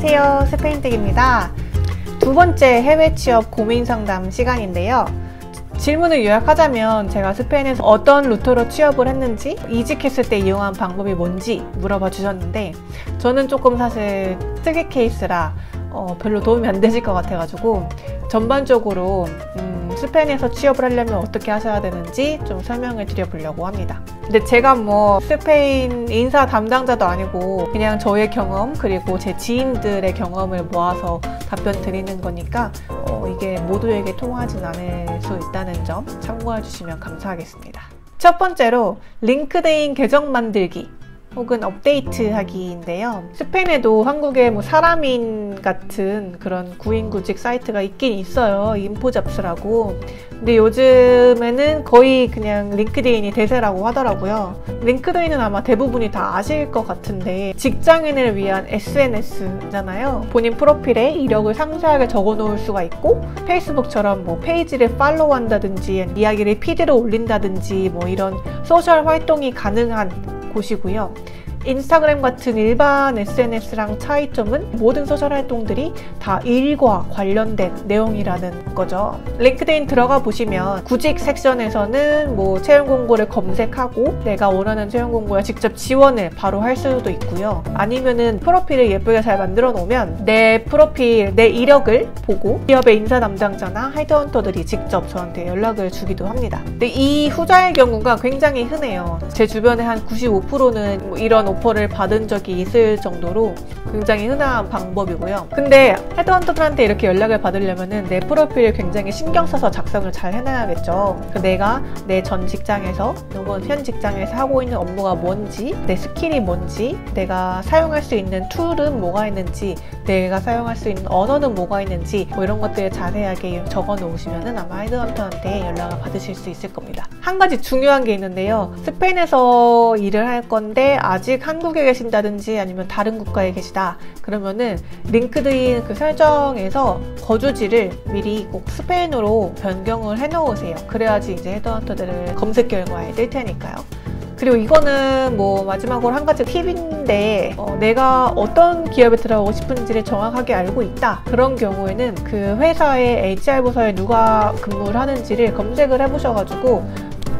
안녕하세요, 스페인댁입니다. 두 번째 해외 취업 고민 상담 시간인데요. 질문을 요약하자면 제가 스페인에서 어떤 루트로 취업을 했는지, 이직했을 때 이용한 방법이 뭔지 물어봐 주셨는데, 저는 조금 사실 특이 케이스라 별로 도움이 안 되실 것 같아가지고 전반적으로 스페인에서 취업을 하려면 어떻게 하셔야 되는지 좀 설명을 드려보려고 합니다. 근데 제가 뭐 스페인 인사 담당자도 아니고 그냥 저의 경험 그리고 제 지인들의 경험을 모아서 답변 드리는 거니까 이게 모두에게 통하진 않을 수 있다는 점 참고해 주시면 감사하겠습니다. 첫 번째로 링크드인 계정 만들기 혹은 업데이트 하기인데요. 스페인에도 한국의 뭐 사람인 같은 그런 구인구직 사이트가 있긴 있어요. 인포잡스라고. 근데 요즘에는 거의 그냥 링크드인이 대세라고 하더라고요. 링크드인은 아마 대부분이 다 아실 것 같은데, 직장인을 위한 SNS잖아요. 본인 프로필에 이력을 상세하게 적어 놓을 수가 있고, 페이스북처럼 뭐 페이지를 팔로우한다든지 이야기를 피드로 올린다든지 뭐 이런 소셜 활동이 가능한 곳이고요. 인스타그램 같은 일반 SNS랑 차이점은 모든 소셜 활동들이 다 일과 관련된 내용이라는 거죠. 링크드인 들어가 보시면 구직 섹션에서는 뭐 채용 공고를 검색하고 내가 원하는 채용 공고에 직접 지원을 바로 할 수도 있고요. 아니면은 프로필을 예쁘게 잘 만들어 놓으면 내 프로필, 내 이력을 보고 기업의 인사 담당자나 헤드헌터들이 직접 저한테 연락을 주기도 합니다. 근데 이 후자의 경우가 굉장히 흔해요. 제 주변에 한 95%는 뭐 이런 오퍼를 받은 적이 있을 정도로 굉장히 흔한 방법이고요. 근데 헤드헌터들한테 이렇게 연락을 받으려면은 내 프로필을 굉장히 신경 써서 작성을 잘 해놔야겠죠. 내가 내 전 직장에서 혹은 현 직장에서 하고 있는 업무가 뭔지, 내 스킬이 뭔지, 내가 사용할 수 있는 툴은 뭐가 있는지, 내가 사용할 수 있는 언어는 뭐가 있는지 뭐 이런 것들을 자세하게 적어 놓으시면은 아마 헤드헌터한테 연락을 받으실 수 있을 겁니다. 한 가지 중요한 게 있는데요. 스페인에서 일을 할 건데 아직 한국에 계신다든지 아니면 다른 국가에 계시다 그러면은 링크드인 그 설정에서 거주지를 미리 꼭 스페인어로 변경을 해 놓으세요. 그래야지 이제 헤드헌터들을 검색 결과에 뜰 테니까요. 그리고 이거는 뭐 마지막으로 한 가지 팁인데, 내가 어떤 기업에 들어가고 싶은지를 정확하게 알고 있다 그런 경우에는 그 회사의 HR 부서에 누가 근무를 하는지를 검색을 해보셔가지고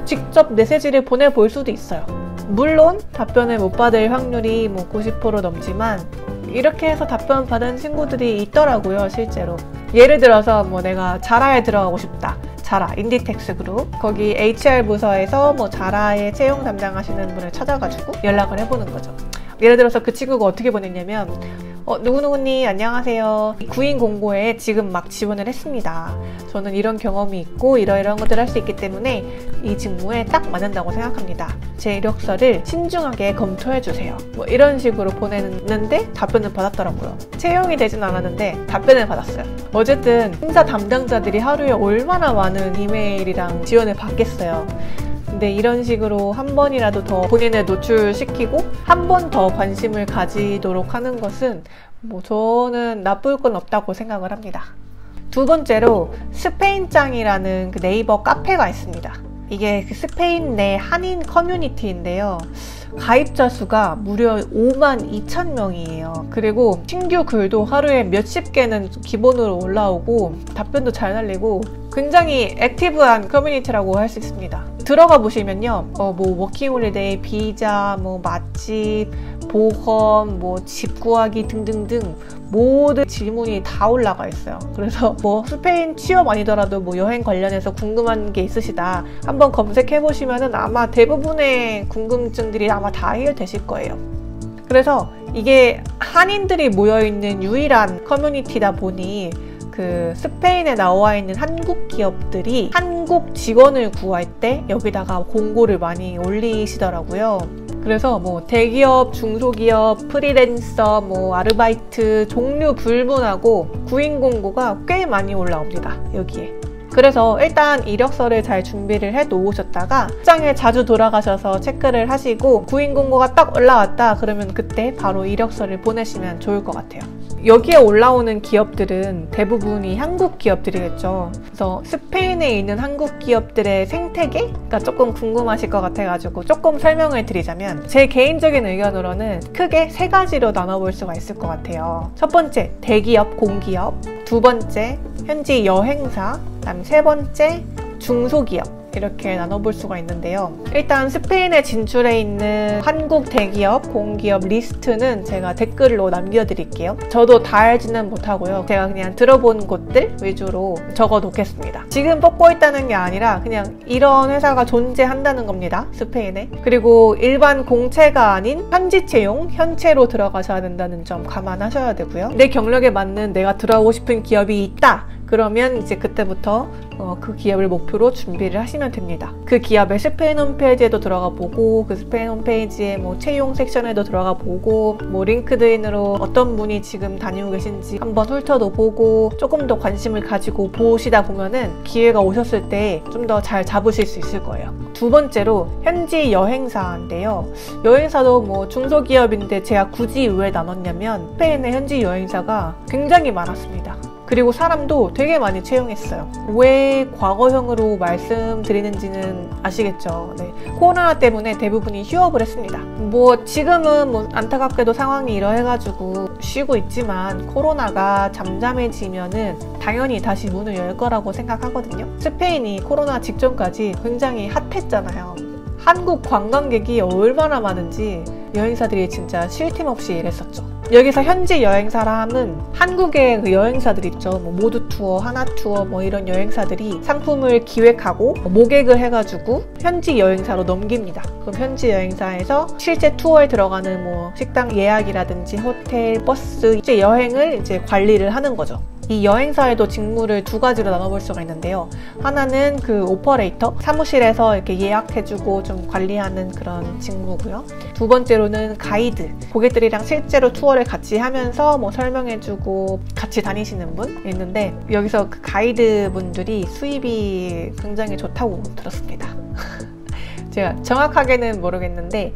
직접 메시지를 보내볼 수도 있어요. 물론 답변을 못 받을 확률이 뭐 90% 넘지만 이렇게 해서 답변 받은 친구들이 있더라고요, 실제로. 예를 들어서 뭐 내가 자라에 들어가고 싶다. 자라, 인디텍스 그룹. 거기 HR 부서에서 뭐 자라에 채용 담당하시는 분을 찾아가지고 연락을 해보는 거죠. 예를 들어서 그 친구가 어떻게 보냈냐면, 누구누구님 안녕하세요. 구인 공고에 지금 막 지원을 했습니다. 저는 이런 경험이 있고 이러이러한 것들을 할 수 있기 때문에 이 직무에 딱 맞는다고 생각합니다. 제 이력서를 신중하게 검토해주세요. 뭐 이런 식으로 보냈는데 답변을 받았더라고요. 채용이 되진 않았는데 답변을 받았어요. 어쨌든 인사 담당자들이 하루에 얼마나 많은 이메일이랑 지원을 받겠어요. 근데 이런 식으로 한 번이라도 더 본인을 노출시키고 한 번 더 관심을 가지도록 하는 것은 뭐 저는 나쁠 건 없다고 생각을 합니다. 두 번째로 스페인짱이라는 그 네이버 카페가 있습니다. 이게 그 스페인 내 한인 커뮤니티인데요. 가입자 수가 무려 52,000명이에요. 그리고 신규 글도 하루에 몇십 개는 기본으로 올라오고 답변도 잘 날리고 굉장히 액티브한 커뮤니티라고 할 수 있습니다. 들어가 보시면요, 뭐 워킹홀리데이, 비자, 뭐 맛집, 보험, 뭐 집 구하기 등등등 모든 질문이 다 올라가 있어요. 그래서 뭐 스페인 취업 아니더라도 뭐 여행 관련해서 궁금한 게 있으시다 한번 검색해 보시면은 아마 대부분의 궁금증들이 아마 다 해결되실 거예요. 그래서 이게 한인들이 모여있는 유일한 커뮤니티다 보니 그 스페인에 나와 있는 한국 기업들이 한국 직원을 구할 때 여기다가 공고를 많이 올리시더라고요. 그래서 뭐 대기업, 중소기업, 프리랜서, 뭐 아르바이트 종류 불문하고 구인 공고가 꽤 많이 올라옵니다, 여기에. 그래서 일단 이력서를 잘 준비를 해 놓으셨다가 직장에 자주 돌아가셔서 체크를 하시고 구인 공고가 딱 올라왔다 그러면 그때 바로 이력서를 보내시면 좋을 것 같아요. 여기에 올라오는 기업들은 대부분이 한국 기업들이겠죠. 그래서 스페인에 있는 한국 기업들의 생태계가 조금 궁금하실 것 같아가지고 조금 설명을 드리자면 제 개인적인 의견으로는 크게 세 가지로 나눠볼 수가 있을 것 같아요. 첫 번째, 대기업, 공기업. 두 번째, 현지 여행사. 그다음 세 번째, 중소기업. 이렇게 나눠볼 수가 있는데요. 일단 스페인에 진출해 있는 한국 대기업, 공기업 리스트는 제가 댓글로 남겨드릴게요. 저도 다 알지는 못하고요. 제가 그냥 들어본 곳들 위주로 적어 놓겠습니다. 지금 뽑고 있다는 게 아니라 그냥 이런 회사가 존재한다는 겁니다. 스페인에. 그리고 일반 공채가 아닌 현지 채용, 현채로 들어가셔야 된다는 점 감안하셔야 되고요. 내 경력에 맞는 내가 들어가고 싶은 기업이 있다. 그러면 이제 그때부터 그 기업을 목표로 준비를 하시면 됩니다. 그 기업의 스페인 홈페이지에도 들어가 보고 그 스페인 홈페이지에 뭐 채용 섹션에도 들어가 보고 뭐 링크드인으로 어떤 분이 지금 다니고 계신지 한번 훑어도 보고 조금 더 관심을 가지고 보시다 보면은 기회가 오셨을 때 좀 더 잘 잡으실 수 있을 거예요. 두 번째로 현지 여행사인데요. 여행사도 뭐 중소기업인데 제가 굳이 왜 나눴냐면 스페인의 현지 여행사가 굉장히 많았습니다. 그리고 사람도 되게 많이 채용했어요. 왜 과거형으로 말씀드리는지는 아시겠죠? 네. 코로나 때문에 대부분이 휴업을 했습니다. 뭐 지금은 뭐 안타깝게도 상황이 이러해가지고 쉬고 있지만 코로나가 잠잠해지면은 당연히 다시 문을 열 거라고 생각하거든요. 스페인이 코로나 직전까지 굉장히 핫했잖아요. 한국 관광객이 얼마나 많은지 여행사들이 진짜 쉴 틈 없이 일했었죠. 여기서 현지 여행사라면 한국의 그 여행사들 있죠. 뭐 모두 투어, 하나 투어 뭐 이런 여행사들이 상품을 기획하고 모객을 해가지고 현지 여행사로 넘깁니다. 그럼 현지 여행사에서 실제 투어에 들어가는 뭐 식당 예약이라든지 호텔, 버스, 이제 여행을 이제 관리를 하는 거죠. 이 여행사에도 직무를 두 가지로 나눠볼 수가 있는데요. 하나는 그 오퍼레이터, 사무실에서 이렇게 예약해주고 좀 관리하는 그런 직무고요. 두 번째로는 가이드, 고객들이랑 실제로 투어를 같이 하면서 뭐 설명해주고 같이 다니시는 분 있는데 여기서 그 가이드 분들이 수입이 굉장히 좋다고 들었습니다. 제가 정확하게는 모르겠는데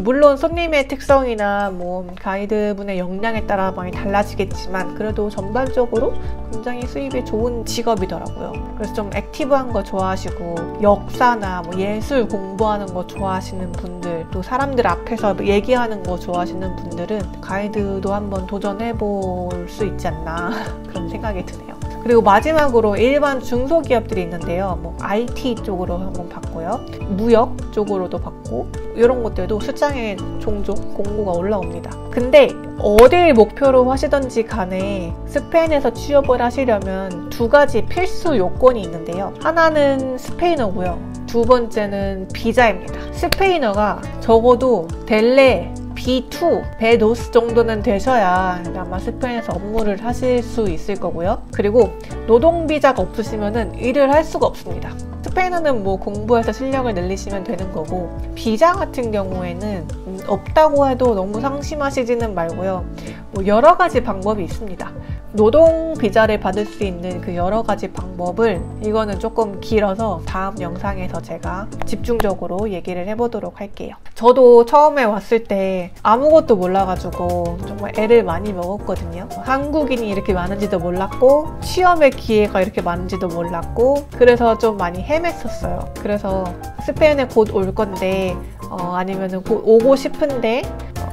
물론 손님의 특성이나 뭐 가이드분의 역량에 따라 많이 달라지겠지만 그래도 전반적으로 굉장히 수입이 좋은 직업이더라고요. 그래서 좀 액티브한 거 좋아하시고 역사나 뭐 예술 공부하는 거 좋아하시는 분들, 또 사람들 앞에서 얘기하는 거 좋아하시는 분들은 가이드도 한번 도전해 볼 수 있지 않나 그런 생각이 드네요. 그리고 마지막으로 일반 중소기업들이 있는데요. 뭐 IT 쪽으로 한번 봤고요. 무역 쪽으로도 봤고 이런 것들도 시장에 종종 공고가 올라옵니다. 근데 어딜 목표로 하시던지 간에 스페인에서 취업을 하시려면 두 가지 필수 요건이 있는데요. 하나는 스페인어고요. 두 번째는 비자입니다. 스페인어가 적어도 델레 B2, B2 정도는 되셔야 아마 스페인에서 업무를 하실 수 있을 거고요. 그리고 노동비자가 없으시면 일을 할 수가 없습니다. 스페인어는 뭐 공부해서 실력을 늘리시면 되는 거고 비자 같은 경우에는 없다고 해도 너무 상심하시지는 말고요. 뭐 여러 가지 방법이 있습니다. 노동 비자를 받을 수 있는 그 여러 가지 방법을 이거는 조금 길어서 다음 영상에서 제가 집중적으로 얘기를 해보도록 할게요. 저도 처음에 왔을 때 아무것도 몰라가지고 정말 애를 많이 먹었거든요. 한국인이 이렇게 많은지도 몰랐고 취업의 기회가 이렇게 많은지도 몰랐고 그래서 좀 많이 헤맸었어요. 그래서 스페인에 곧 올 건데 아니면 곧 오고 싶은데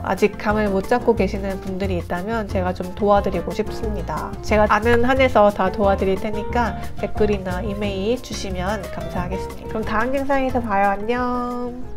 아직 감을 못 잡고 계시는 분들이 있다면 제가 좀 도와드리고 싶습니다. 제가 아는 한에서 다 도와드릴 테니까 댓글이나 이메일 주시면 감사하겠습니다. 그럼 다음 영상에서 봐요. 안녕.